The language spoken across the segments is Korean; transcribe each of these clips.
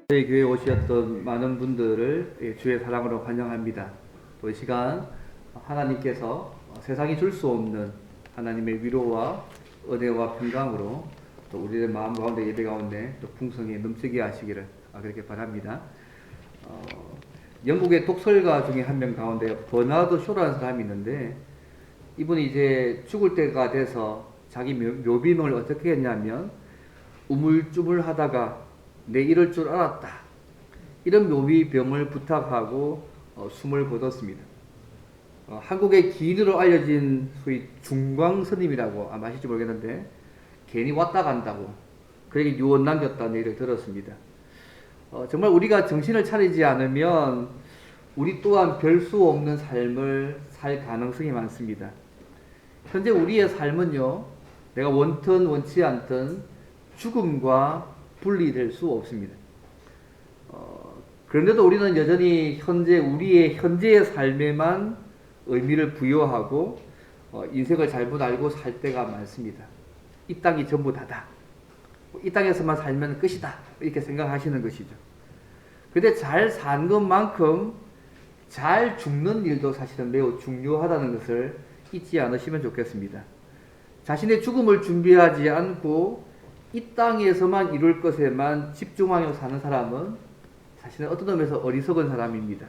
저희 교회에 오셨던 많은 분들을 주의 사랑으로 환영합니다. 또 이 시간 하나님께서 세상이 줄 수 없는 하나님의 위로와 은혜와 평강으로 또 우리의 마음 가운데 예배 가운데 또 풍성히 넘치게 하시기를 그렇게 바랍니다. 영국의 독설가 중에 한 명 가운데 버나드 쇼라는 사람이 있는데, 이분이 이제 죽을 때가 돼서 자기 묘비명을 어떻게 했냐면 우물쭈물하다가 내 이럴 줄 알았다, 이런 묘비병을 부탁하고 숨을 거뒀습니다. 한국의 기인으로 알려진 소위 중광스님이라고 아마 아실지 모르겠는데, 괜히 왔다 간다고 그에게 유언 남겼다는 얘기를 들었습니다. 정말 우리가 정신을 차리지 않으면 우리 또한 별 수 없는 삶을 살 가능성이 많습니다. 현재 우리의 삶은요, 내가 원튼 원치 않든 죽음과 분리될 수 없습니다. 그런데도 우리는 여전히 우리의 현재의 삶에만 의미를 부여하고 인생을 잘못 알고 살 때가 많습니다. 이 땅이 전부 다다, 이 땅에서만 살면 끝이다, 이렇게 생각하시는 것이죠. 그런데 잘 산 것만큼 잘 죽는 일도 사실은 매우 중요하다는 것을 잊지 않으시면 좋겠습니다. 자신의 죽음을 준비하지 않고 이 땅에서만 이룰 것에만 집중하여 사는 사람은 사실은 어떤 의미에서 어리석은 사람입니다.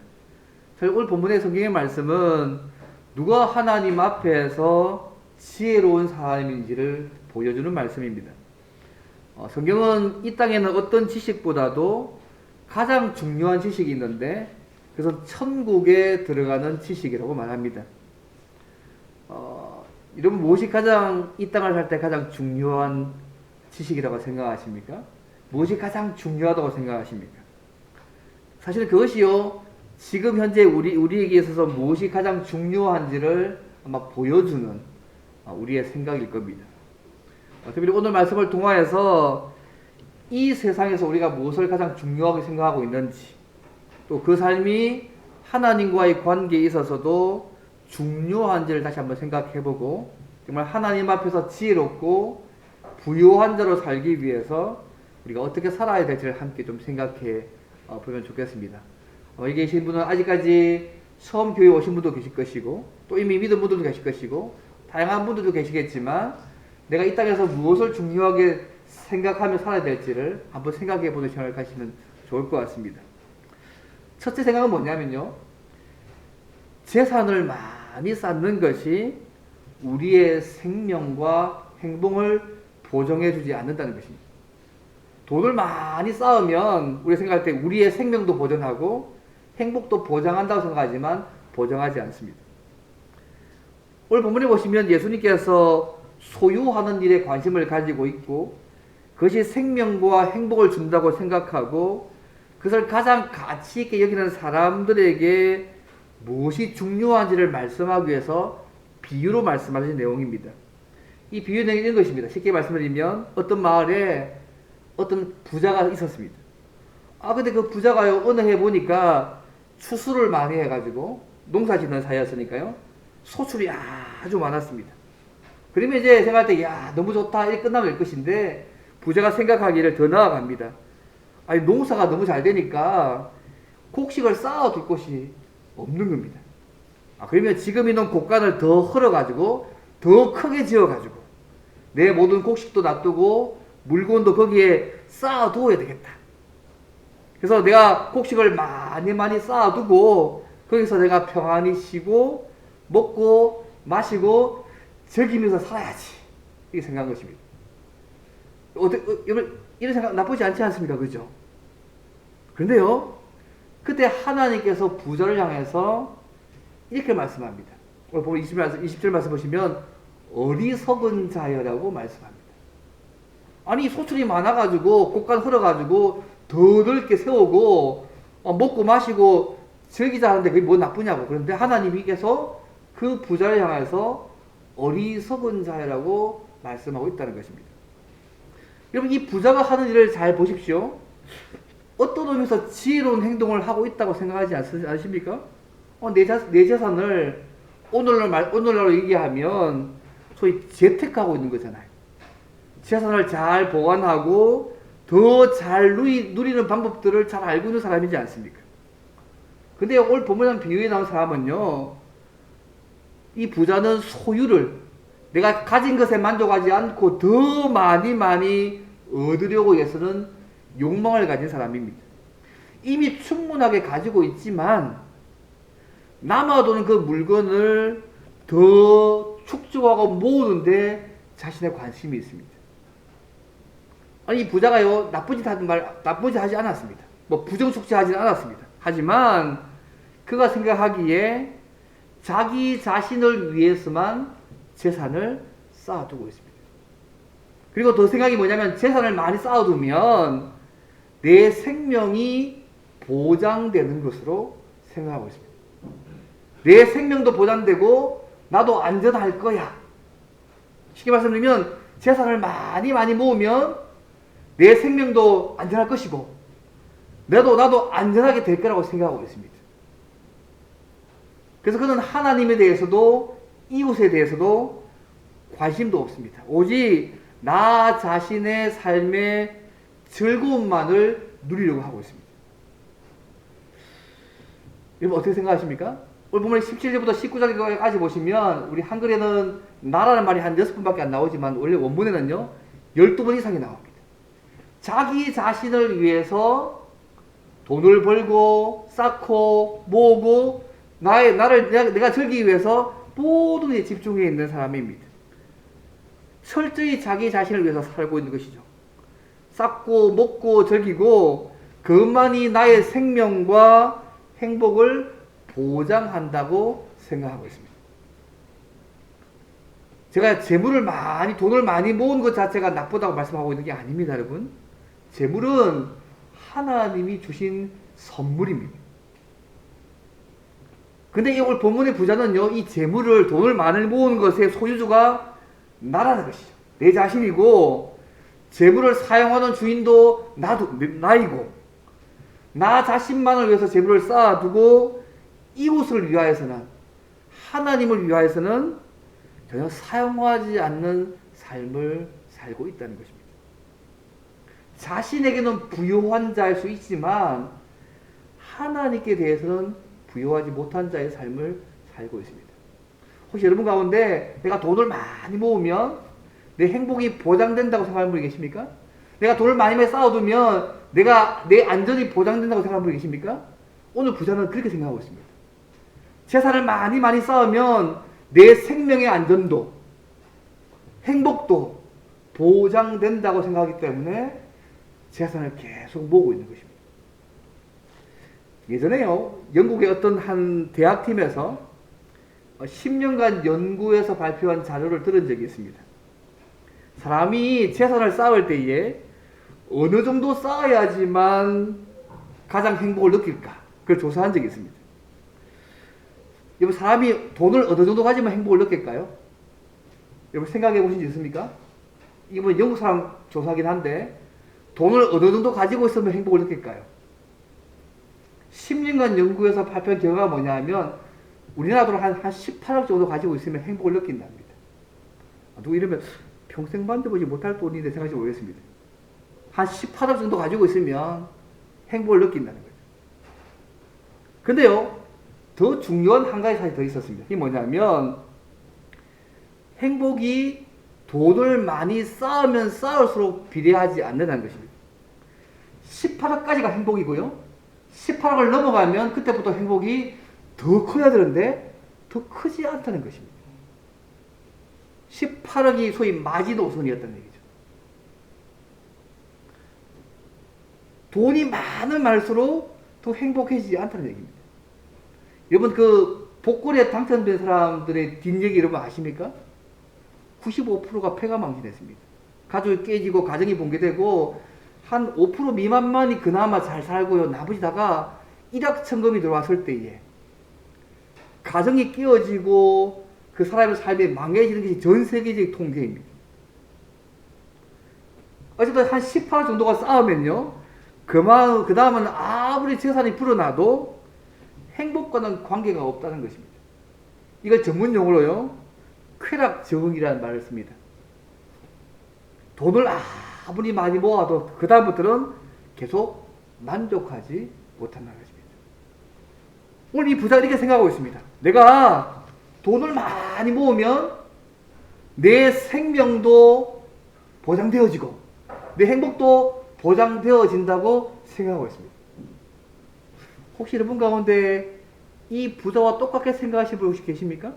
저희 오늘 본문의 성경의 말씀은 누가 하나님 앞에서 지혜로운 사람인지를 보여주는 말씀입니다. 성경은 이 땅에는 어떤 지식보다도 가장 중요한 지식이 있는데, 그래서 천국에 들어가는 지식이라고 말합니다. 여러분, 무엇이 가장 이 땅을 살 때 가장 중요한 지식이라고 생각하십니까? 무엇이 가장 중요하다고 생각하십니까? 사실 그것이요, 지금 현재 우리에게 있어서 무엇이 가장 중요한지를 아마 보여주는 우리의 생각일 겁니다. 특별히 오늘 말씀을 통하여서 이 세상에서 우리가 무엇을 가장 중요하게 생각하고 있는지, 또 그 삶이 하나님과의 관계에 있어서도 중요한지를 다시 한번 생각해보고, 정말 하나님 앞에서 지혜롭고 부요한 자로 살기 위해서 우리가 어떻게 살아야 될지를 함께 좀 생각해 보면 좋겠습니다. 여기 계신 분은 아직까지 처음 교회 오신 분도 계실 것이고, 또 이미 믿은 분들도 계실 것이고, 다양한 분들도 계시겠지만, 내가 이 땅에서 무엇을 중요하게 생각하며 살아야 될지를 한번 생각해 보는 시간을 가시면 좋을 것 같습니다. 첫째 생각은 뭐냐면요, 재산을 많이 쌓는 것이 우리의 생명과 행복을 보장해 주지 않는다는 것입니다. 돈을 많이 쌓으면 우리가 생각할 때 우리의 생명도 보장하고 행복도 보장한다고 생각하지만 보장하지 않습니다. 오늘 본문에 보시면 예수님께서 소유하는 일에 관심을 가지고 있고, 그것이 생명과 행복을 준다고 생각하고 그것을 가장 가치 있게 여기는 사람들에게 무엇이 중요한지를 말씀하기 위해서 비유로 말씀하신 내용입니다. 이 비유는 이런 것입니다. 쉽게 말씀드리면 어떤 마을에 어떤 부자가 있었습니다. 근데 그 부자가요, 어느 해 보니까 추수를 많이 해가지고 농사 짓는 사이였으니까요, 소출이 아주 많았습니다. 그러면 이제 생각할 때, 너무 좋다, 이렇게 끝나면 될 것인데, 부자가 생각하기를 더 나아갑니다. 농사가 너무 잘 되니까 곡식을 쌓아둘 곳이 없는 겁니다. 그러면 지금 있는 곡간을 더 헐어가지고 더 크게 지어가지고 내 모든 곡식도 놔두고 물건도 거기에 쌓아두어야 되겠다. 그래서 내가 곡식을 많이 쌓아두고 거기서 내가 평안히 쉬고 먹고 마시고 즐기면서 살아야지, 이렇게 생각한 것입니다. 이런 생각 나쁘지 않지 않습니까? 그죠? 그런데요, 그때 하나님께서 부자를 향해서 이렇게 말씀합니다. 오늘 보면 20절 말씀 보시면 어리석은 자여라고 말씀합니다. 아니, 소출이 많아가지고 곡간 흘러가지고 더 넓게 세우고 먹고 마시고 즐기자 하는데 그게 뭐 나쁘냐고. 그런데 하나님께서 그 부자를 향해서 어리석은 자여라고 말씀하고 있다는 것입니다. 여러분, 이 부자가 하는 일을 잘 보십시오. 어떤 의미에서 지혜로운 행동을 하고 있다고 생각하지 않으십니까? 내 재산을 오늘날로 얘기하면 소위 재테크하고 있는 거잖아요. 재산을 잘 보관하고 더 잘 누리는 방법들을 잘 알고 있는 사람이지 않습니까? 근데 오늘 본문에 비유에 나온 사람은요, 이 부자는 소유를 내가 가진 것에 만족하지 않고 더 많이 얻으려고 해서는 욕망을 가진 사람입니다. 이미 충분하게 가지고 있지만 남아도는 그 물건을 더 축적하고 모으는데 자신의 관심이 있습니다. 아니 이 부자가요 나쁘지 하지 않았습니다. 뭐 부정축제하지는 않았습니다. 하지만 그가 생각하기에 자기 자신을 위해서만 재산을 쌓아두고 있습니다. 그리고 더 생각이 뭐냐면 재산을 많이 쌓아두면 내 생명이 보장되는 것으로 생각하고 있습니다. 내 생명도 보장되고 나도 안전할 거야. 쉽게 말씀드리면 재산을 많이 모으면 내 생명도 안전할 것이고 나도 안전하게 될 거라고 생각하고 있습니다. 그래서 그는 하나님에 대해서도 이웃에 대해서도 관심도 없습니다. 오직 나 자신의 삶의 즐거움만을 누리려고 하고 있습니다. 여러분 어떻게 생각하십니까? 오늘 보면 17절부터 19절까지 보시면 우리 한글에는 나라는 말이 한 6번밖에 안 나오지만 원래 원문에는요 12번 이상이 나옵니다. 자기 자신을 위해서 돈을 벌고 쌓고 모으고 내가 즐기기 위해서 모든 데 집중해 있는 사람입니다. 철저히 자기 자신을 위해서 살고 있는 것이죠. 쌓고 먹고 즐기고 그것만이 나의 생명과 행복을 보장한다고 생각하고 있습니다. 제가 돈을 많이 모은 것 자체가 나쁘다고 말씀하고 있는 게 아닙니다, 여러분. 재물은 하나님이 주신 선물입니다. 근데 오늘 본문의 부자는요, 이 재물을 돈을 많이 모으는 것의 소유주가 나라는 것이죠. 내 자신이고, 재물을 사용하는 주인도 나이고, 나 자신만을 위해서 재물을 쌓아두고, 이웃을 위하여서는, 하나님을 위하여서는 전혀 사용하지 않는 삶을 살고 있다는 것입니다. 자신에게는 부유한 자일 수 있지만, 하나님께 대해서는 부유하지 못한 자의 삶을 살고 있습니다. 혹시 여러분 가운데 내가 돈을 많이 모으면 내 행복이 보장된다고 생각하는 분이 계십니까? 내가 돈을 많이 쌓아두면 내 안전이 보장된다고 생각하는 분이 계십니까? 오늘 부자는 그렇게 생각하고 있습니다. 재산을 많이 쌓으면 내 생명의 안전도 행복도 보장된다고 생각하기 때문에 재산을 계속 모으고 있는 것입니다. 예전에요, 영국의 어떤 한 대학팀에서 10년간 연구해서 발표한 자료를 들은 적이 있습니다. 사람이 재산을 쌓을 때에 어느 정도 쌓아야지만 가장 행복을 느낄까? 그걸 조사한 적이 있습니다. 여러분, 사람이 돈을 어느 정도 가지면 행복을 느낄까요? 여러분 생각해 보신 적 있습니까? 이건 영국 사람 조사긴 한데 돈을 어느 정도 가지고 있으면 행복을 느낄까요? 10년간 연구해서 발표한 결과가 뭐냐면 우리나라도 한 18억 정도 가지고 있으면 행복을 느낀답니다. 누구 이러면 평생 만져보지 못할 돈인데 생각하지 모르겠습니다. 한 18억 정도 가지고 있으면 행복을 느낀다는 거죠. 근데요, 더 중요한 한 가지 사실이 더 있었습니다. 이게 뭐냐면 행복이 돈을 많이 쌓으면 쌓을수록 비례하지 않는다는 것입니다. 18억까지가 행복이고요. 18억을 넘어가면 그때부터 행복이 더 커야 되는데 더 크지 않다는 것입니다. 18억이 소위 마지노선이었다는 얘기죠. 돈이 많을수록 더 행복해지지 않다는 얘기입니다. 여러분 그 복권에 당첨된 사람들의 뒷얘기 여러분 아십니까? 95%가 폐가망신했습니다. 가족이 깨지고 가정이 붕괴되고 한 5% 미만만이 그나마 잘 살고요. 나머지다가 일확천금이 들어왔을 때에 가정이 깨어지고 그 사람의 삶이 망해지는 것이 전 세계적 통계입니다. 어쨌든 한 18 정도가 쌓으면요. 그 다음은 아무리 재산이 불어나도 행복과는 관계가 없다는 것입니다. 이걸 전문 용어로요. 쾌락 적응이라는 말을 씁니다. 돈을 아무리 많이 모아도 그 다음부터는 계속 만족하지 못한다는 것입니다. 오늘 이 부자가 이렇게 생각하고 있습니다. 내가 돈을 많이 모으면 내 생명도 보장되어지고 내 행복도 보장되어진다고 생각하고 있습니다. 혹시 여러분 가운데 이 부자와 똑같게 생각하시는 분 혹시 계십니까?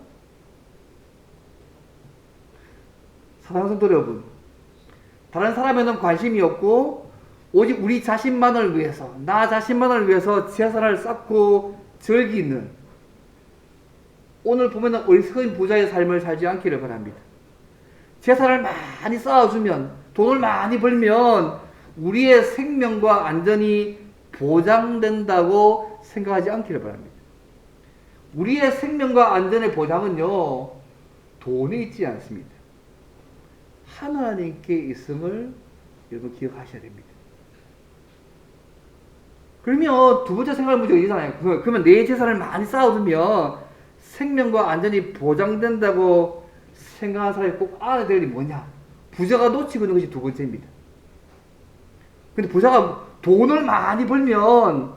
사랑하는 성도 여러분, 다른 사람에는 관심이 없고 오직 우리 자신만을 위해서, 나 자신만을 위해서 재산을 쌓고 즐기는, 오늘 보면은 어리석은 부자의 삶을 살지 않기를 바랍니다. 재산을 많이 쌓아주면, 돈을 많이 벌면 우리의 생명과 안전이 보장된다고 생각하지 않기를 바랍니다. 우리의 생명과 안전의 보장은요, 돈에 있지 않습니다. 하나님께 있음을 여러분 기억하셔야 됩니다. 그러면 두 번째 생활 문제가 이잖아요. 그러면 내 재산을 많이 쌓아두면 생명과 안전이 보장된다고 생각하는 사람이 꼭 알아야 될 일이 뭐냐? 부자가 놓치고 있는 것이 두 번째입니다. 근데 부자가 돈을 많이 벌면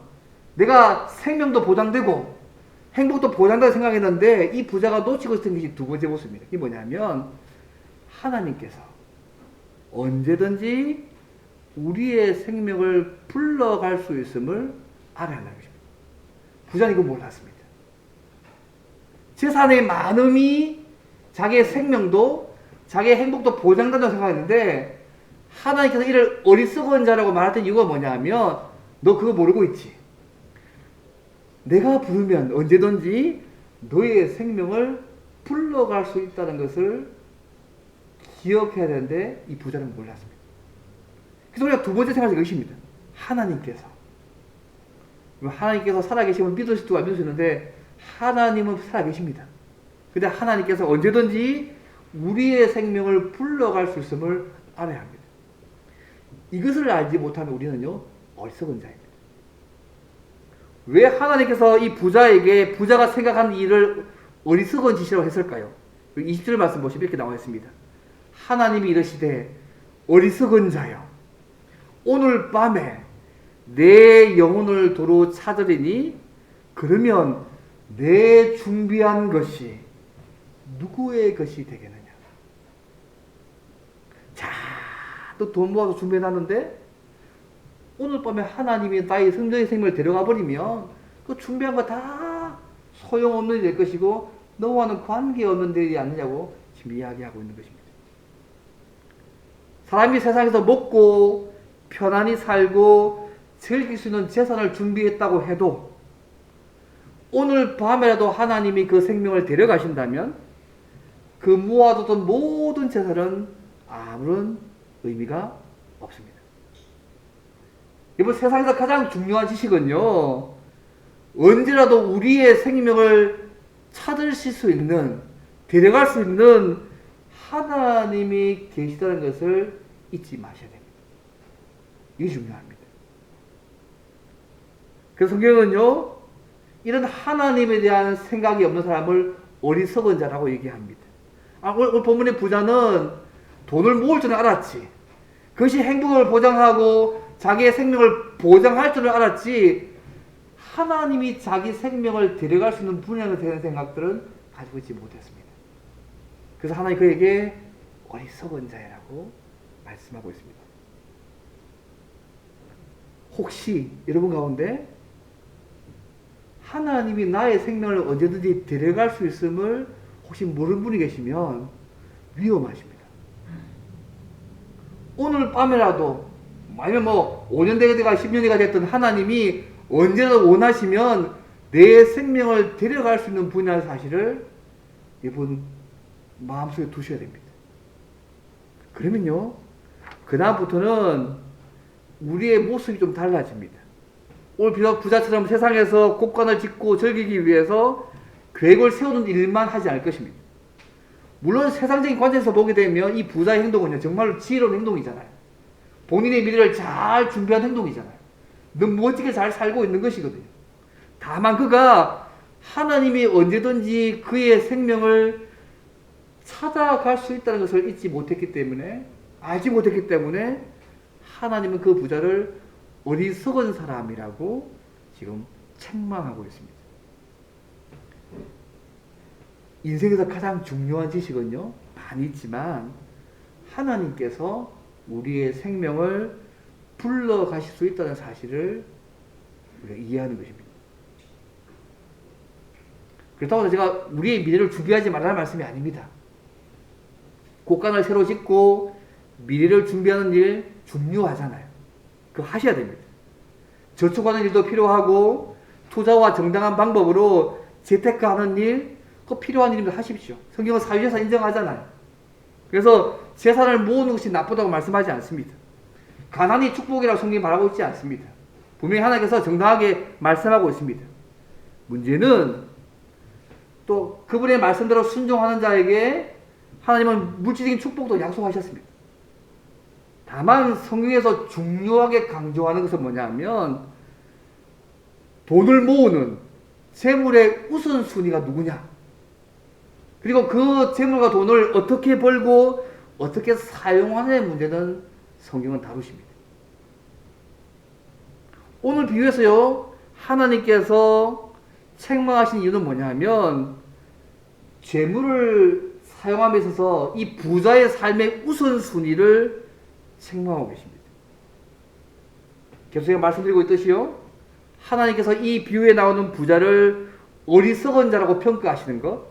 내가 생명도 보장되고 행복도 보장된다고 생각했는데 이 부자가 놓치고 있는 것이 두 번째 모습입니다. 이게 뭐냐면 하나님께서 언제든지 우리의 생명을 불러갈 수 있음을 알아야 한다는 것입니다. 부자는 이거 몰랐습니다. 재산의 많음이 자기의 생명도 자기의 행복도 보장된다고 생각했는데 하나님께서 이를 어리석은 자라고 말했던 이유가 뭐냐면 너 그거 모르고 있지. 내가 부르면 언제든지 너의 생명을 불러갈 수 있다는 것을 기억해야 되는데 이 부자는 몰랐습니다. 그래서 우리가 두 번째 생각이 이것입니다. 하나님께서 살아계심을 믿을 수도 안 믿을 수 있는데 하나님은 살아계십니다. 근데 하나님께서 언제든지 우리의 생명을 불러갈 수 있음을 알아야 합니다. 이것을 알지 못하면 우리는요 어리석은 자입니다. 왜 하나님께서 이 부자에게 부자가 생각하는 일을 어리석은 짓이라고 했을까요? 20절 말씀 보시면 이렇게 나와 있습니다. 하나님이 이르시되 어리석은 자여 오늘 밤에 내 영혼을 도로 찾으리니 그러면 내 준비한 것이 누구의 것이 되겠느냐. 자, 또 돈 모아서 준비해놨는데 오늘 밤에 하나님이 나의 성전의 생명을 데려가 버리면 그 준비한 거 다 소용없는 일이 될 것이고 너와는 관계없는 일이 아니냐고 지금 이야기하고 있는 것입니다. 사람이 세상에서 먹고 편안히 살고 즐길 수 있는 재산을 준비했다고 해도 오늘 밤에라도 하나님이 그 생명을 데려가신다면 그 모아뒀던 모든 재산은 아무런 의미가 없습니다. 이번 세상에서 가장 중요한 지식은요, 언제라도 우리의 생명을 찾으실 수 있는, 데려갈 수 있는 하나님이 계시다는 것을 잊지 마셔야 됩니다. 이게 중요합니다. 그래서 성경은요, 이런 하나님에 대한 생각이 없는 사람을 어리석은 자라고 얘기합니다. 오늘 본문의 부자는 돈을 모을 줄은 알았지. 그것이 행복을 보장하고 자기의 생명을 보장할 줄을 알았지, 하나님이 자기 생명을 데려갈 수 있는 분야가 되는 생각들은 가지고 있지 못했습니다. 그래서 하나님 그에게 어리석은 자라고 말씀하고 있습니다. 혹시 여러분 가운데 하나님이 나의 생명을 언제든지 데려갈 수 있음을 혹시 모르는 분이 계시면 위험하십니다. 오늘 밤에라도 아니면 5년 되가 10년이 됐던 하나님이 언제라도 원하시면 내 생명을 데려갈 수 있는 분야의 사실을 이분 마음속에 두셔야 됩니다. 그러면요, 그 다음부터는 우리의 모습이 좀 달라집니다. 오늘 부자처럼 세상에서 곳간을 짓고 즐기기 위해서 계획을 세우는 일만 하지 않을 것입니다. 물론 세상적인 관점에서 보게 되면 이 부자의 행동은요, 정말로 지혜로운 행동이잖아요. 본인의 미래를 잘 준비한 행동이잖아요. 너무 멋지게 잘 살고 있는 것이거든요. 다만 그가 하나님이 언제든지 그의 생명을 찾아갈 수 있다는 것을 알지 못했기 때문에 하나님은 그 부자를 어리석은 사람이라고 지금 책망하고 있습니다. 인생에서 가장 중요한 지식은요, 많이 있지만 하나님께서 우리의 생명을 불러가실 수 있다는 사실을 우리가 이해하는 것입니다. 그렇다고 해서 제가 우리의 미래를 준비하지 말라는 말씀이 아닙니다. 곳간을 새로 짓고 미래를 준비하는 일 중요하잖아요. 그거 하셔야 됩니다. 저축하는 일도 필요하고 투자와 정당한 방법으로 재테크하는 일, 그 필요한 일입니다. 하십시오. 성경은 사유재산 인정하잖아요. 그래서 재산을 모으는 것이 나쁘다고 말씀하지 않습니다. 가난이 축복이라고 성경이 말하고 있지 않습니다. 분명히 하나님께서 정당하게 말씀하고 있습니다. 문제는 또 그분의 말씀대로 순종하는 자에게 하나님은 물질적인 축복도 약속하셨습니다. 다만 성경에서 중요하게 강조하는 것은 뭐냐면 돈을 모으는 재물의 우선순위가 누구냐, 그리고 그 재물과 돈을 어떻게 벌고 어떻게 사용하느냐의 문제는 성경은 다루십니다. 오늘 비유에서요, 하나님께서 책망하신 이유는 뭐냐면 재물을 사용함에 있어서 이 부자의 삶의 우선순위를 책망하고 계십니다. 계속 제가 말씀드리고 있듯이요, 하나님께서 이 비유에 나오는 부자를 어리석은 자라고 평가하시는 것,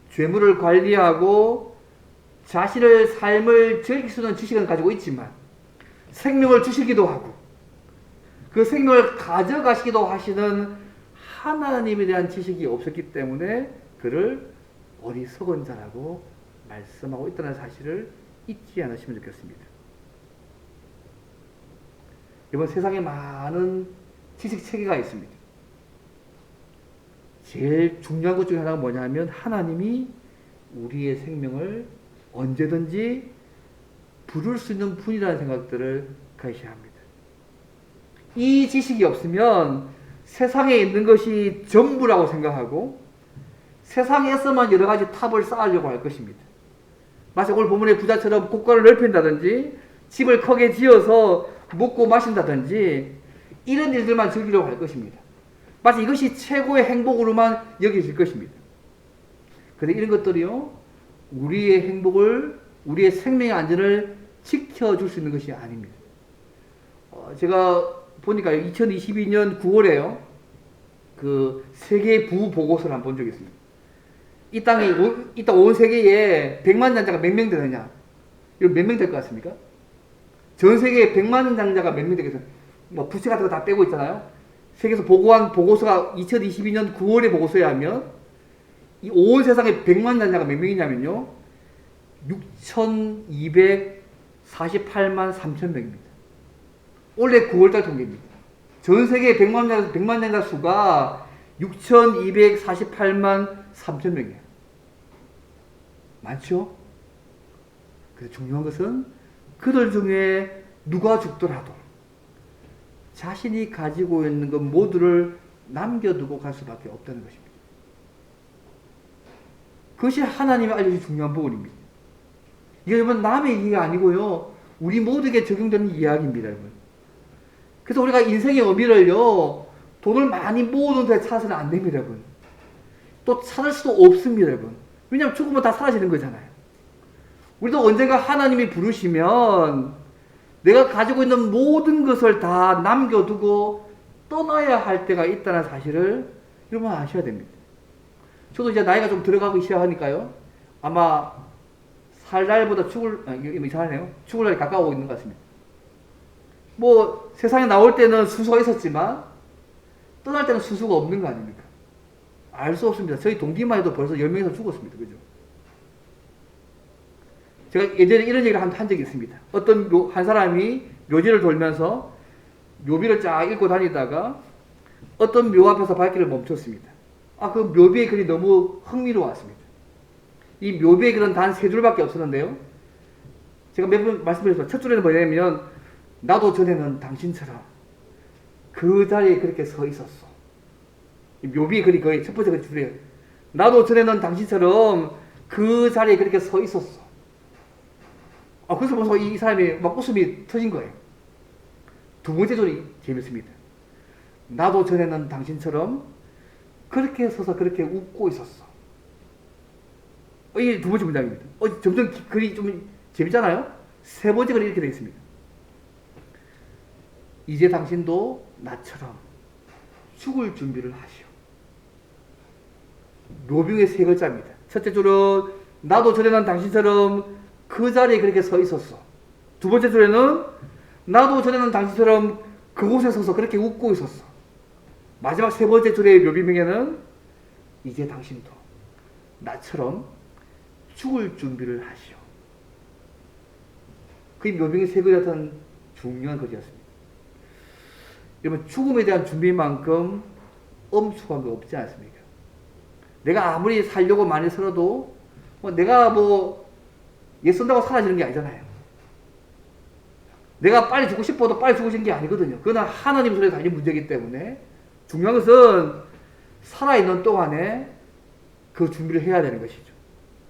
재물을 관리하고 자신의 삶을 즐길 수 있는 지식은 가지고 있지만 생명을 주시기도 하고 그 생명을 가져가시기도 하시는 하나님에 대한 지식이 없었기 때문에 그를 어리석은 자라고 말씀하고 있다는 사실을 잊지 않으시면 좋겠습니다. 이번 세상에 많은 지식 체계가 있습니다. 제일 중요한 것 중에 하나가 뭐냐면 하나님이 우리의 생명을 언제든지 부를 수 있는 분이라는 생각들을 가셔야 합니다. 이 지식이 없으면 세상에 있는 것이 전부라고 생각하고 세상에서만 여러 가지 탑을 쌓으려고 할 것입니다. 마치 오늘 본문의 부자처럼 국가를 넓힌다든지 집을 크게 지어서 먹고 마신다든지 이런 일들만 즐기려고 할 것입니다. 마치 이것이 최고의 행복으로만 여겨질 것입니다. 그런데 이런 것들이요, 우리의 행복을, 우리의 생명의 안전을 지켜줄 수 있는 것이 아닙니다. 제가 보니까 2022년 9월에요, 그 세계 부부 보고서를 한번 본 적이 있습니다. 이 땅 온 세계에 100만 장자가 몇 명 되느냐? 이거 몇 명 될 것 같습니까? 전 세계에 100만 장자가 몇 명 되겠어요? 뭐 부채 같은 거 다 빼고 있잖아요. 세계에서 보고한 보고서가 2022년 9월에 보고서에 하면 이 온 세상에 100만 장자가 몇 명이냐면요, 6,248만 3천 명입니다. 올해 9월달 통계입니다. 전 세계 100만 장자 수가 6,248만 3천 명이에요. 많죠? 그래서 중요한 것은 그들 중에 누가 죽더라도 자신이 가지고 있는 것 모두를 남겨두고 갈 수밖에 없다는 것입니다. 그것이 하나님이 알려주신 중요한 부분입니다. 이게 여러분 남의 이야기가 아니고요, 우리 모두에게 적용되는 이야기입니다, 여러분. 그래서 우리가 인생의 의미를요, 돈을 많이 모으는 데 찾아서는 안 됩니다, 여러분. 또 찾을 수도 없습니다, 여러분. 왜냐하면 죽으면 다 사라지는 거잖아요. 우리도 언젠가 하나님이 부르시면 내가 가지고 있는 모든 것을 다 남겨두고 떠나야 할 때가 있다는 사실을 여러분 아셔야 됩니다. 저도 이제 나이가 좀 들어가기 시작하니까요, 아마 살 날보다 죽을 날이 가까워오고 있는 것 같습니다. 뭐 세상에 나올 때는 수수가 있었지만 떠날 때는 수수가 없는 거 아닙니까? 알 수 없습니다. 저희 동기만 해도 벌써 10명에서 죽었습니다. 그죠? 제가 예전에 이런 얘기를 한 적이 있습니다. 어떤 한 사람이 묘지를 돌면서 묘비를 쫙 읽고 다니다가 어떤 묘 앞에서 발길을 멈췄습니다. 그 묘비의 글이 너무 흥미로웠습니다. 이 묘비의 글은 단 3줄밖에 없었는데요, 제가 몇 번 말씀드렸지만 첫 줄에는 뭐냐면 나도 전에는 당신처럼 그 자리에 그렇게 서 있었어. 이 묘비의 글이 거의 첫 번째 줄이에요. 나도 전에는 당신처럼 그 자리에 그렇게 서 있었어. 그래서 벌써 이 사람이 막 웃음이 터진 거예요. 두 번째 절이 재밌습니다. 나도 전에는 당신처럼 그렇게 서서 그렇게 웃고 있었어. 이게 두 번째 문장입니다. 점점 글이 좀 재밌잖아요? 세 번째 글이 이렇게 되어 있습니다. 이제 당신도 나처럼 죽을 준비를 하시오. 묘병의 세 글자입니다. 첫째 줄은 나도 전에는 당신처럼 그 자리에 그렇게 서 있었어. 두 번째 줄에는 나도 전에는 당신처럼 그곳에 서서 그렇게 웃고 있었어. 마지막 세 번째 줄의 묘비명에는 이제 당신도 나처럼 죽을 준비를 하시오. 그 묘병의 세 글자는 중요한 글이었습니다. 여러분, 죽음에 대한 준비만큼 엄숙한 거 없지 않습니까? 내가 아무리 살려고 많이 살아도 내가 얘 쓴다고 사라지는 게 아니잖아요. 내가 빨리 죽고 싶어도 빨리 죽으신 게 아니거든요. 그건 하나님 손에 달린 문제이기 때문에 중요한 것은 살아있는 동안에 그 준비를 해야 되는 것이죠.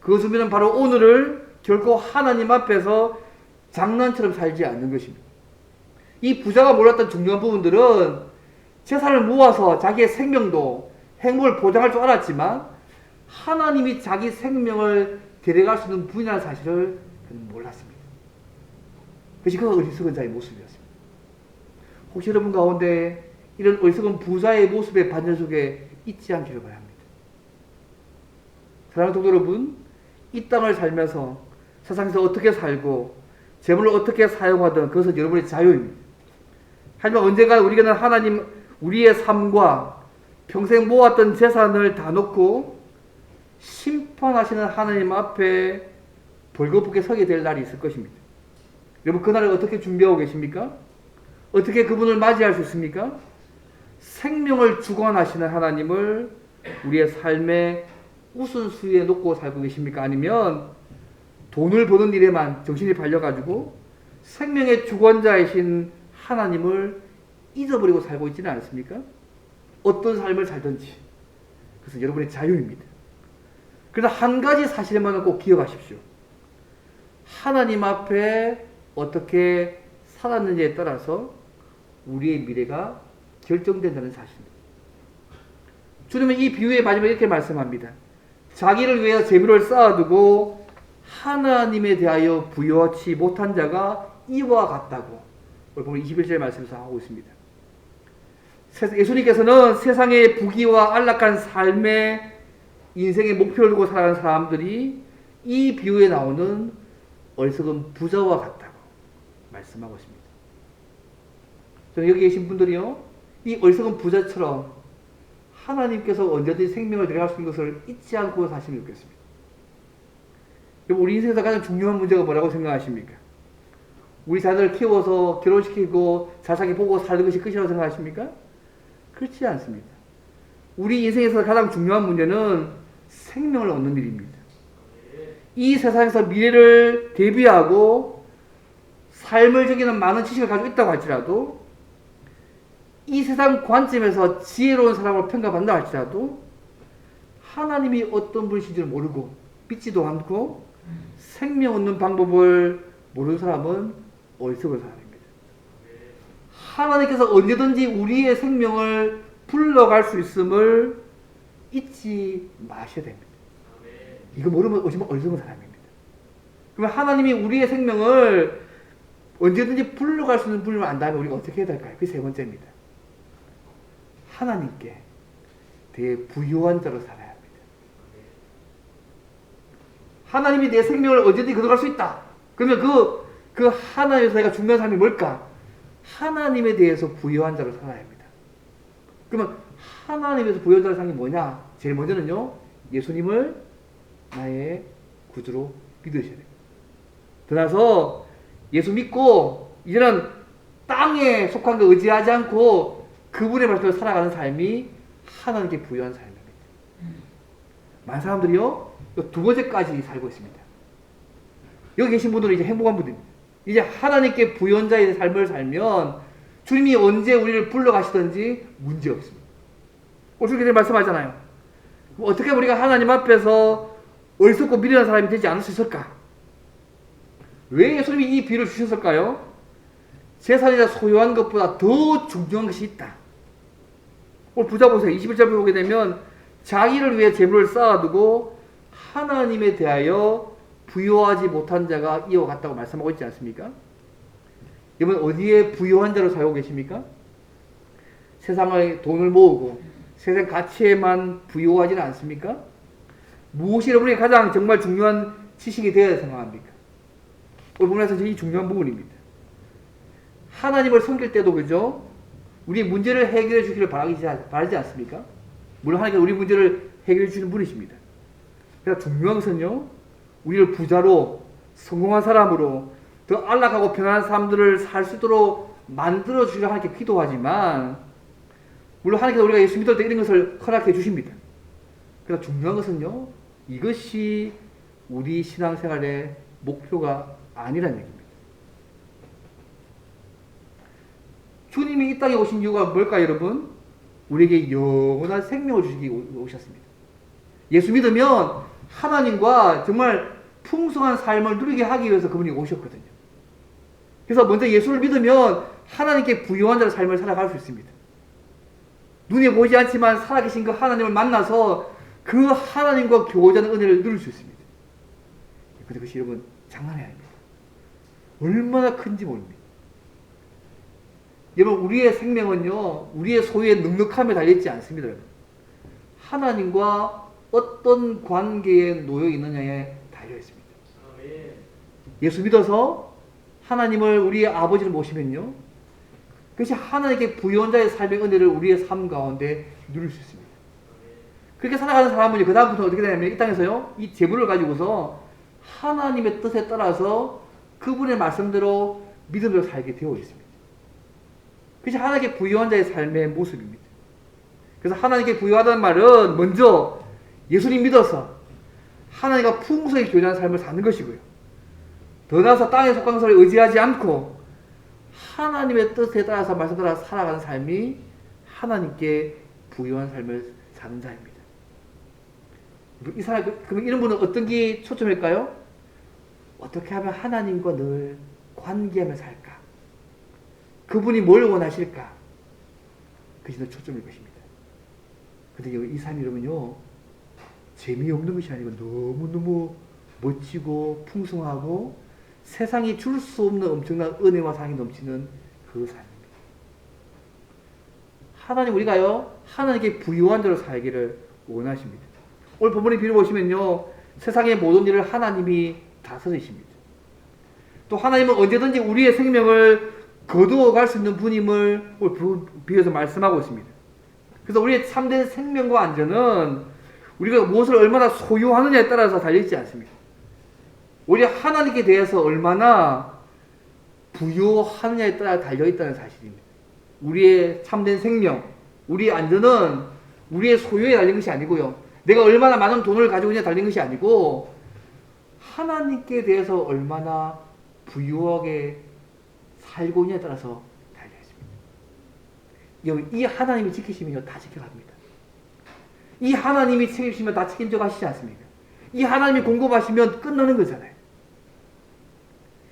그 준비는 바로 오늘을 결코 하나님 앞에서 장난처럼 살지 않는 것입니다. 이 부자가 몰랐던 중요한 부분들은 재산을 모아서 자기의 생명도 행복을 보장할 줄 알았지만 하나님이 자기 생명을 데려갈 수 있는 분이라는 사실을 그는 몰랐습니다. 그것이 그 어리석은 자의 모습이었습니다. 혹시 여러분 가운데 이런 어리석은 부자의 모습의 반전 속에 있지 않기를 바랍니다. 사랑하는 성도 여러분, 이 땅을 살면서 세상에서 어떻게 살고 재물을 어떻게 사용하든 그것은 여러분의 자유입니다. 하지만 언젠가 우리는 하나님, 우리의 삶과 평생 모았던 재산을 다 놓고 심판하시는 하나님 앞에 벌거벗게 서게 될 날이 있을 것입니다. 여러분, 그날을 어떻게 준비하고 계십니까? 어떻게 그분을 맞이할 수 있습니까? 생명을 주관하시는 하나님을 우리의 삶의 우선순위에 놓고 살고 계십니까? 아니면 돈을 버는 일에만 정신이 팔려가지고 생명의 주권자이신 하나님을 잊어버리고 살고 있지는 않습니까? 어떤 삶을 살든지 그것은 여러분의 자유입니다. 그래서 한 가지 사실만은 꼭 기억하십시오. 하나님 앞에 어떻게 살았는지에 따라서 우리의 미래가 결정된다는 사실입니다. 주님은 이 비유의 마지막에 이렇게 말씀합니다. 자기를 위해 재물을 쌓아두고 하나님에 대하여 부여치 못한 자가 이와 같다고 오늘 보면 21절 말씀에서 하고 있습니다. 예수님께서는 세상의 부귀와 안락한 삶의 인생의 목표를 두고 살아가는 사람들이 이 비유에 나오는 어리석은 부자와 같다고 말씀하고 있습니다. 저는 여기 계신 분들이요, 이 어리석은 부자처럼 하나님께서 언제든지 생명을 데려갈 수 있는 것을 잊지 않고 사시면 좋겠습니다. 여러분, 우리 인생에서 가장 중요한 문제가 뭐라고 생각하십니까? 우리 자녀를 키워서 결혼시키고 잘 살게 보고 사는 것이 끝이라고 생각하십니까? 그렇지 않습니다. 우리 인생에서 가장 중요한 문제는 생명을 얻는 일입니다. 이 세상에서 미래를 대비하고 삶을 즐기는 많은 지식을 가지고 있다고 할지라도, 이 세상 관점에서 지혜로운 사람을 평가받는다 할지라도 하나님이 어떤 분이신지를 모르고 믿지도 않고 생명 얻는 방법을 모르는 사람은 어리석은 사람입니다. 하나님께서 언제든지 우리의 생명을 불러갈 수 있음을 잊지 마셔야 됩니다. 이거 모르면 어리석은 사람입니다. 그러면 하나님이 우리의 생명을 언제든지 불러갈 수 있는 분을 안다면 우리가 어떻게 해야 될까요? 그게 세 번째입니다. 하나님께 대해 부유한 자로 살아야 합니다. 하나님이 내 생명을 언제든지 거둬갈 수 있다. 그러면 그 하나님에서 내가 중요한 삶이 뭘까? 하나님에 대해서 부유한 자로 살아야 합니다. 그러면 하나님에서 부유한 자로 사는 게 뭐냐? 제일 먼저는요, 예수님을 나의 구주로 믿으셔야 됩니다. 그래서 예수 믿고 이제는 땅에 속한 거 의지하지 않고 그분의 말씀을 살아가는 삶이 하나님께 부유한 삶입니다. 많은 사람들이요, 두 번째까지 살고 있습니다. 여기 계신 분들은 이제 행복한 분들입니다. 이제 하나님께 부유한 자의 삶을 살면 주님이 언제 우리를 불러가시든지 문제 없습니다. 오죽이들 말씀하잖아요. 어떻게 우리가 하나님 앞에서 어리석고 미련한 사람이 되지 않을 수 있을까? 왜 예수님이 이 비유를 주셨을까요? 재산이나 소유한 것보다 더 중요한 것이 있다. 오늘 부자 보세요. 21절 보게 되면 자기를 위해 재물을 쌓아두고 하나님에 대하여 부유하지 못한 자가 이와 같다고 말씀하고 있지 않습니까? 여러분 어디에 부유한 자로 살고 계십니까? 세상의 돈을 모으고 세상 가치에만 부유하지는 않습니까? 무엇이 여러분에게 가장 정말 중요한 지식이 되어야 생각합니까? 오늘 본문에서 이 중요한 부분입니다. 하나님을 섬길 때도 그죠? 우리 문제를 해결해 주기를 바라지 않습니까? 물론 하나님께서 우리 문제를 해결해 주시는 분이십니다. 그러나 중요한 것은요, 우리를 부자로 성공한 사람으로 더 안락하고 편안한 사람들을 살 수 있도록 만들어 주시려 하나님께 기도하지만, 물론 하나님께서 우리가 예수 믿을 때 이런 것을 허락해 주십니다. 그러나 중요한 것은요, 이것이 우리 신앙생활의 목표가 아니라는 얘기입니다. 주님이 이 땅에 오신 이유가 뭘까요, 여러분? 우리에게 영원한 생명을 주시기 오셨습니다. 예수 믿으면 하나님과 정말 풍성한 삶을 누리게 하기 위해서 그분이 오셨거든요. 그래서 먼저 예수를 믿으면 하나님께 부유한 자의 삶을 살아갈 수 있습니다. 눈에 보이지 않지만 살아계신 그 하나님을 만나서 그 하나님과 교제하는 은혜를 누릴 수 있습니다. 근데 그것이 여러분 장난이 아닙니다. 얼마나 큰지 모릅니다. 여러분 우리의 생명은요, 우리의 소유의 넉넉함에 달려있지 않습니다. 여러분. 하나님과 어떤 관계에 놓여 있느냐에 달려있습니다. 예수 믿어서 하나님을 우리의 아버지를 모시면요, 그것이 하나님께 부유한 자의 삶의 은혜를 우리의 삶 가운데 누릴 수 있습니다. 그렇게 살아가는 사람은 그 다음부터 어떻게 되냐면 이 땅에서요, 이 재물을 가지고서 하나님의 뜻에 따라서 그분의 말씀대로 믿음으로 살게 되어 있습니다. 그것이 하나님께 부유한 자의 삶의 모습입니다. 그래서 하나님께 부유하다는 말은 먼저 예수님 믿어서 하나님과 풍성히 교제하는 삶을 사는 것이고요. 더 나아가서 땅의 속한 것을 의지하지 않고 하나님의 뜻에 따라서 말씀 따라 살아가는 삶이 하나님께 부유한 삶을 사는 자입니다. 이 사람, 그럼 이런 분은 어떤 게 초점일까요? 어떻게 하면 하나님과 늘 관계하며 살까? 그분이 뭘 원하실까? 그것이 더 초점일 것입니다. 근데 이 삶이 여러분요, 재미없는 것이 아니고 너무너무 멋지고 풍성하고 세상이 줄 수 없는 엄청난 은혜와 사랑이 넘치는 그 삶입니다. 하나님 우리가요, 하나님께 부유한 자로 살기를 원하십니다. 오늘 본문의 비유를 보시면요, 세상의 모든 일을 하나님이 다스리십니다. 또 하나님은 언제든지 우리의 생명을 거두어 갈 수 있는 분임을 비유해서 말씀하고 있습니다. 그래서 우리의 참된 생명과 안전은 우리가 무엇을 얼마나 소유하느냐에 따라서 달려있지 않습니다. 오히려 하나님께 대해서 얼마나 부유하느냐에 따라 달려있다는 사실입니다. 우리의 참된 생명, 우리의 안전은 우리의 소유에 달린 것이 아니고요, 내가 얼마나 많은 돈을 가지고 있냐에 달린 것이 아니고 하나님께 대해서 얼마나 부유하게 살고 있냐에 따라서 달려있습니다. 이 하나님이 지키시면 다 지켜갑니다. 이 하나님이 책임지시면 다 책임져 가시지 않습니까? 이 하나님이 공급하시면 끝나는 거잖아요.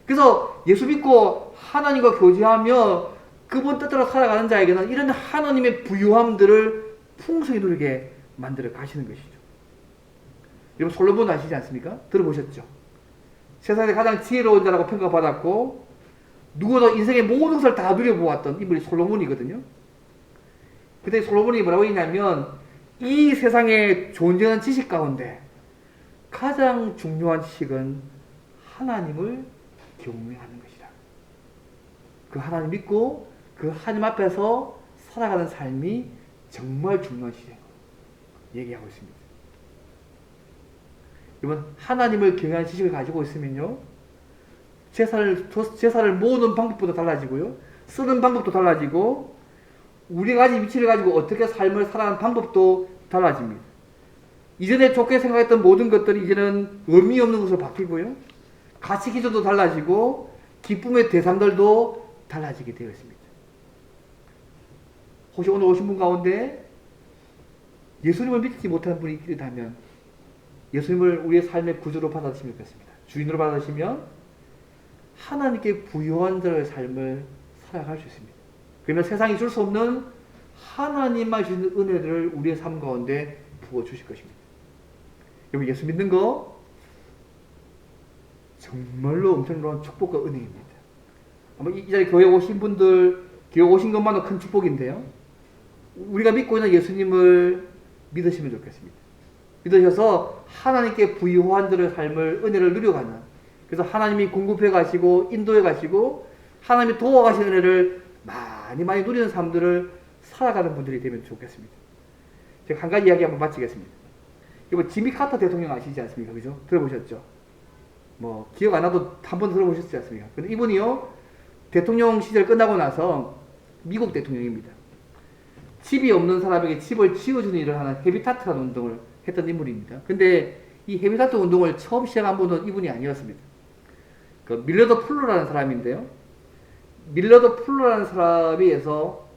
그래서 예수 믿고 하나님과 교제하며 그분 뜻대로 살아가는 자에게는 이런 하나님의 부유함들을 풍성히 누리게 만들어 가시는 것이죠. 여러분 솔로몬 아시지 않습니까? 들어보셨죠? 세상에 가장 지혜로운 자라고 평가받았고 누구도 인생의 모든 것을 다 누려보았던 인물이 솔로몬이거든요. 그때 솔로몬이 뭐라고 했냐면 이 세상에 존재하는 지식 가운데 가장 중요한 지식은 하나님을 경외하는 것이다. 그 하나님 믿고 그 하나님 앞에서 살아가는 삶이 정말 중요한 지식을 얘기하고 있습니다. 여러분 하나님을 경외하는 지식을 가지고 있으면요, 제사를 모으는 방법부터 달라지고요, 쓰는 방법도 달라지고 우리가 가진 위치를 가지고 어떻게 삶을 살아가는 방법도 달라집니다. 이전에 좋게 생각했던 모든 것들이 이제는 의미 없는 것으로 바뀌고요, 가치 기준도 달라지고 기쁨의 대상들도 달라지게 되어 있습니다. 혹시 오늘 오신 분 가운데 예수님을 믿지 못하는 분이 있다면 예수님을 우리의 삶의 구주로 받아들이시면 좋겠습니다. 주인으로 받아들이시면 하나님께 부요한 자의 삶을 살아갈 수 있습니다. 그러면 세상이 줄 수 없는 하나님만 주시는 은혜를 우리의 삶 가운데 부어주실 것입니다. 여러분, 예수 믿는 거 정말로 엄청난 축복과 은혜입니다. 아마 이 자리에 교회 오신 분들, 교회 오신 것만도 큰 축복인데요. 우리가 믿고 있는 예수님을 믿으시면 좋겠습니다. 믿으셔서 하나님께 부유한 자의 삶을, 은혜를 누려가는, 그래서 하나님이 공급해 가시고 인도해 가시고 하나님이 도와가시는 은혜를 많이 누리는 삶들을 살아가는 분들이 되면 좋겠습니다. 제가 한 가지 이야기 한번 마치겠습니다. 이거 지미 카터 대통령 아시지 않습니까? 그죠? 들어보셨죠? 뭐 기억 안 나도 한 번 들어보셨지 않습니까? 근데 이분이요, 대통령 시절 끝나고 나서 미국 대통령입니다. 집이 없는 사람에게 집을 지어주는 일을 하는 헤비타트라는 운동을 했던 인물입니다. 근데 이 헤비타트 운동을 처음 시작한 분은 이분이 아니었습니다. 그 밀러드 풀러라는 사람인데요. 밀러드 풀러라는 사람에 의해서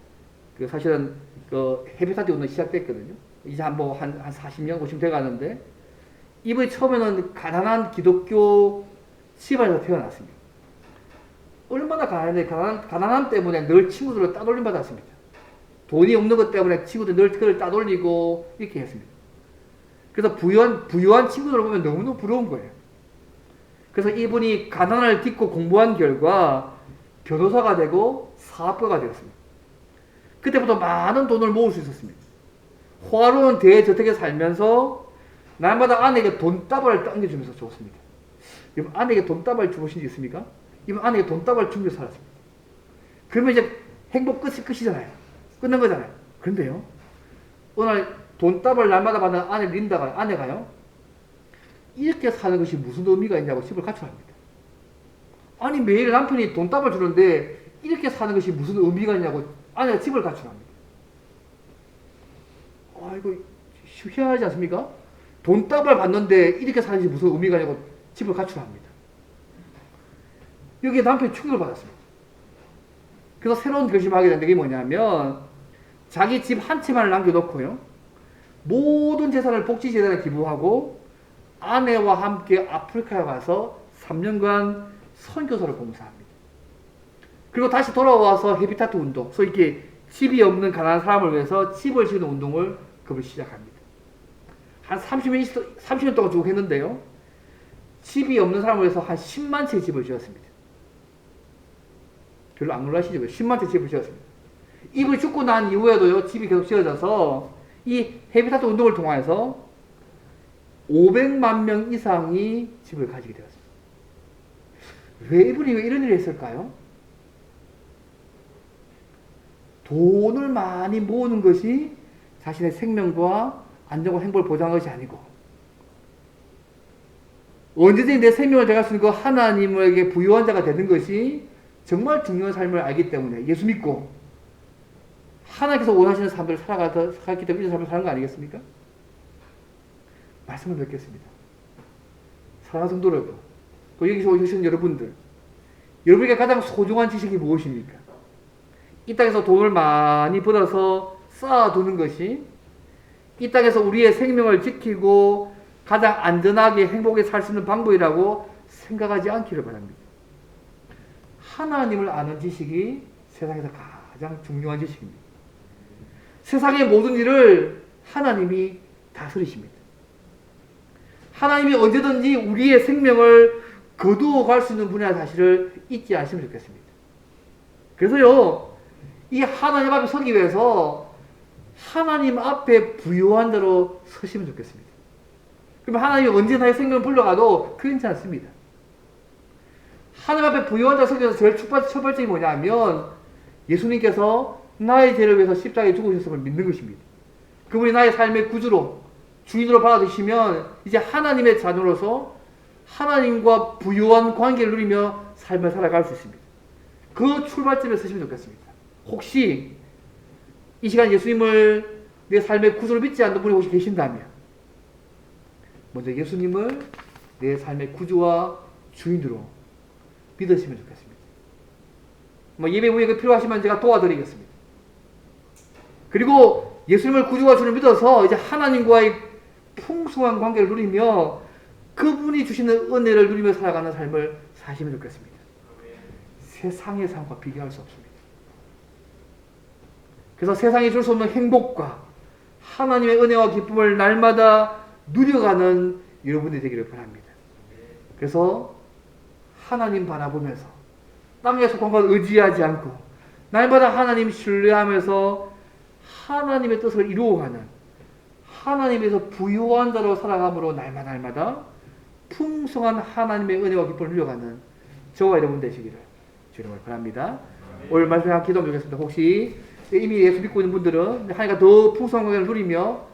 그 사실은 그 헤비타트 운동이 시작됐거든요. 이제 한 40년, 50년 돼 가는데, 이분이 처음에는 가난한 기독교 집안에서 태어났습니다. 얼마나 가난한데, 가난함 때문에 늘 친구들을 따돌림 받았습니다. 돈이 없는 것 때문에 친구들 늘 그를 따돌리고 이렇게 했습니다. 그래서 부유한 친구들을 보면 너무너무 부러운 거예요. 그래서 이분이 가난을 딛고 공부한 결과 변호사가 되고 사업가가 되었습니다. 그때부터 많은 돈을 모을 수 있었습니다. 호화로운 대저택에 살면서 날마다 아내에게 돈다발을 당겨주면서 죽었습니다. 여러분, 아내에게 돈다발 주신 적 있습니까? 이분 아내에게 돈다발 주면서 살았습니다. 그러면 이제 행복 끝이잖아요. 끝난 거잖아요. 그런데요, 어느 날 돈다발 날마다 받는 아내 아내가요, 이렇게 사는 것이 무슨 의미가 있냐고 집을 가출합니다. 아니, 매일 남편이 돈다발 주는데 이렇게 사는 것이 무슨 의미가 있냐고 아내가 집을 가출합니다. 이거 희한하지 않습니까? 돈다발 받는데 이렇게 사는 것이 무슨 의미가 있냐고 집을 가출합니다. 여기에 남편이 충격을 받았습니다. 그래서 새로운 결심을 하게 된 게 뭐냐면, 자기 집 한 채만을 남겨놓고요, 모든 재산을 복지재단에 기부하고 아내와 함께 아프리카에 가서 3년간 선교사를 봉사합니다. 그리고 다시 돌아와서 헤비타트 운동, 소위 이렇게 집이 없는 가난한 사람을 위해서 집을 지으는 운동을 그걸 시작합니다. 한 30년 동안 쭉 했는데요, 집이 없는 사람을 위해서 한 10만 채의 집을 지었습니다. 별로 안 놀라시죠? 10만 채 집을 지었습니다. 이분이 죽고 난 이후에도요, 집이 계속 지어져서 이 헤비타트 운동을 통해서 500만 명 이상이 집을 가지게 되었습니다. 왜 이분이 이런 일을 했을까요? 돈을 많이 모으는 것이 자신의 생명과 안정과 행복을 보장하는 것이 아니고, 언제든지 내 생명을 대할 수 있는 그 하나님에게 부유한 자가 되는 것이 정말 중요한 삶을 알기 때문에 예수 믿고 하나님께서 원하시는 삶을 살았기 때문에 이 삶을 사는 거 아니겠습니까? 말씀을 뵙겠습니다. 사랑하는 성도 여러분, 또 여기서 오신 여러분들, 여러분에게 가장 소중한 지식이 무엇입니까? 이 땅에서 돈을 많이 벌어서 쌓아두는 것이 이 땅에서 우리의 생명을 지키고 가장 안전하게 행복하게 살 수 있는 방법이라고 생각하지 않기를 바랍니다. 하나님을 아는 지식이 세상에서 가장 중요한 지식입니다. 세상의 모든 일을 하나님이 다스리십니다. 하나님이 언제든지 우리의 생명을 거두어 갈 수 있는 분이라는 사실을 잊지 않으시면 좋겠습니다. 그래서요, 이 하나님 앞에 서기 위해서 하나님 앞에 부유한 대로 서시면 좋겠습니다. 그러면 하나님이 언제 나의 생명을 불러가도 괜찮습니다. 하나님 앞에 부유한 자로 서기 위해서 제일 첫 번째가 뭐냐면, 예수님께서 나의 죄를 위해서 십자가에 죽으셨음을 믿는 것입니다. 그분이 나의 삶의 구주로, 주인으로 받아주시면 이제 하나님의 자녀로서 하나님과 부유한 관계를 누리며 삶을 살아갈 수 있습니다. 그 출발점에 서시면 좋겠습니다. 혹시 이 시간 예수님을 내 삶의 구주로 믿지 않는 분이 혹시 계신다면, 먼저 예수님을 내 삶의 구주와 주인으로 믿으시면 좋겠습니다. 예배 후에 필요하시면 제가 도와드리겠습니다. 그리고 예수님을 구주와 주를 믿어서 이제 하나님과의 풍성한 관계를 누리며 그분이 주시는 은혜를 누리며 살아가는 삶을 사시면 좋겠습니다. 세상의 삶과 비교할 수 없습니다. 그래서 세상이 줄 수 없는 행복과 하나님의 은혜와 기쁨을 날마다 누려가는 여러분이 되기를 바랍니다. 그래서 하나님 바라보면서 땅에 속한 것 의지하지 않고 날마다 하나님 신뢰하면서 하나님의 뜻을 이루어가는 하나님에서 부유한 자로 살아감으로 날마다 풍성한 하나님의 은혜와 기쁨을 누려가는 저와 여러분 되시기를 주님을 바랍니다. 오늘 말씀에 기도하겠습니다. 혹시 이미 예수 믿고 있는 분들은 하나님과 더 풍성한 것을 누리며